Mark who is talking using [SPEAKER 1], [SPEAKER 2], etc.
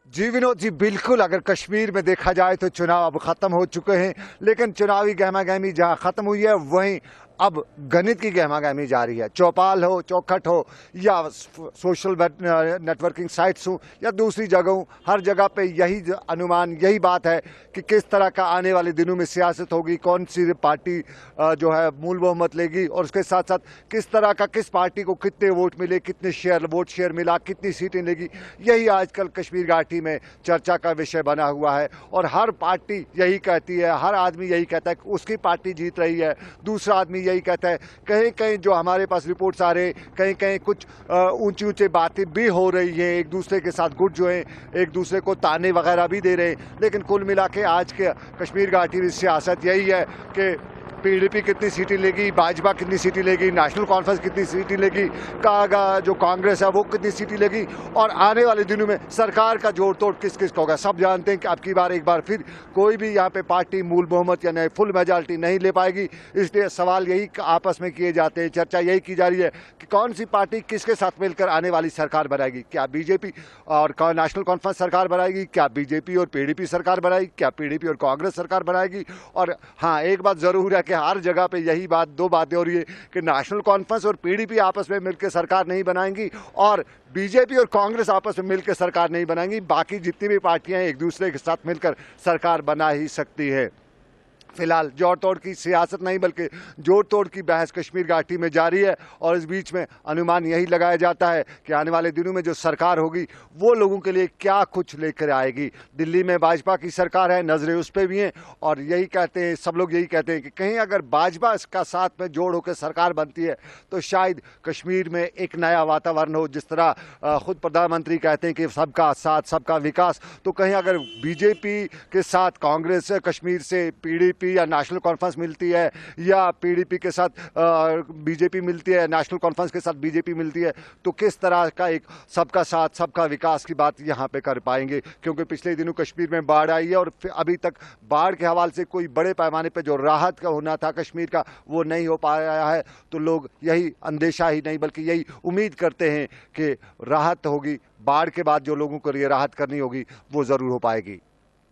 [SPEAKER 1] जी विनोद जी, बिल्कुल। अगर कश्मीर में देखा जाए तो चुनाव अब ख़त्म हो चुके हैं, लेकिन चुनावी गहमा-गहमी जहाँ ख़त्म हुई है, वहीं अब गणित की गहमा-गहमी जारी है। चौपाल हो, चौखट हो या सोशल नेटवर्किंग साइट्स हों या दूसरी जगह हों, हर जगह पे यही अनुमान, यही बात है कि किस तरह का आने वाले दिनों में सियासत होगी, कौन सी पार्टी जो है मूल बहुमत लेगी, और उसके साथ-साथ किस तरह का, किस पार्टी को कितने वोट मिले, कितने वोट शेयर मिला, कितनी सीटें लेगी, यही आजकल कश्मीर घाटी में चर्चा का विषय बना हुआ है। और हर पार्टी यही कहती है, हर आदमी यही कहता है कि उसकी पार्टी जीत रही है, दूसरा आदमी यही कहता है। कहीं कहीं जो हमारे पास रिपोर्ट्स आ रहे, कहीं कहीं कुछ ऊंची ऊंची बातें भी हो रही हैं, एक दूसरे के साथ गुट जो है, एक दूसरे को ताने वगैरह भी दे रहे हैं। लेकिन कुल मिला के आज के कश्मीर घाटी में सियासत यही है कि पीडीपी कितनी सीटें लेगी, भाजपा कितनी सीटें लेगी, नेशनल कॉन्फ्रेंस कितनी सीटें लेगी, कागा जो कांग्रेस है वो कितनी सीटें लेगी, और आने वाले दिनों में सरकार का जोड़ तोड़ किस किस का होगा। सब जानते हैं कि अब की बार एक बार फिर कोई भी यहाँ पे पार्टी मूल बहुमत या नहीं फुल मेजॉरिटी नहीं ले पाएगी। इसलिए सवाल यही आपस में किए जाते हैं, चर्चा यही की जा रही है कि कौन सी पार्टी किसके साथ मिलकर आने वाली सरकार बनाएगी। क्या बीजेपी और नेशनल कॉन्फ्रेंस सरकार बनाएगी, क्या बीजेपी और पीडीपी सरकार बनाएगी, क्या पीडीपी और कांग्रेस सरकार बनाएगी। और हाँ, एक बात जरूर है कि हर जगह पे यही बात, दो बातें हो रही है कि नेशनल कॉन्फ्रेंस और पीडीपी आपस में मिलकर सरकार नहीं बनाएंगी, और बीजेपी और कांग्रेस आपस में मिलकर सरकार नहीं बनाएंगी। बाकी जितनी भी पार्टियां एक दूसरे के साथ मिलकर सरकार बना ही सकती है। फिलहाल जोड़ तोड़ की सियासत नहीं बल्कि जोड़ तोड़ की बहस कश्मीर घाटी में जारी है, और इस बीच में अनुमान यही लगाया जाता है कि आने वाले दिनों में जो सरकार होगी वो लोगों के लिए क्या कुछ लेकर आएगी। दिल्ली में भाजपा की सरकार है, नजरें उस पर भी हैं, और यही कहते हैं, सब लोग यही कहते हैं कि कहीं अगर भाजपा इसका साथ में जोड़ होकर सरकार बनती है तो शायद कश्मीर में एक नया वातावरण हो। जिस तरह खुद प्रधानमंत्री कहते हैं कि सबका साथ सबका विकास, तो कहीं अगर बीजेपी के साथ कांग्रेस कश्मीर से पीडीपी या नेशनल कॉन्फ्रेंस मिलती है, या पीडीपी के साथ बीजेपी मिलती है, नेशनल कॉन्फ्रेंस के साथ बीजेपी मिलती है, तो किस तरह का एक सबका साथ सबका विकास की बात यहां पे कर पाएंगे। क्योंकि पिछले दिनों कश्मीर में बाढ़ आई है, और अभी तक बाढ़ के हवाले से कोई बड़े पैमाने पर जो राहत का होना था कश्मीर का, वो नहीं हो पाया है। तो लोग यही अंदेशा ही नहीं बल्कि यही उम्मीद करते हैं कि राहत होगी, बाढ़ के बाद जो लोगों को ये राहत करनी होगी वो जरूर हो पाएगी।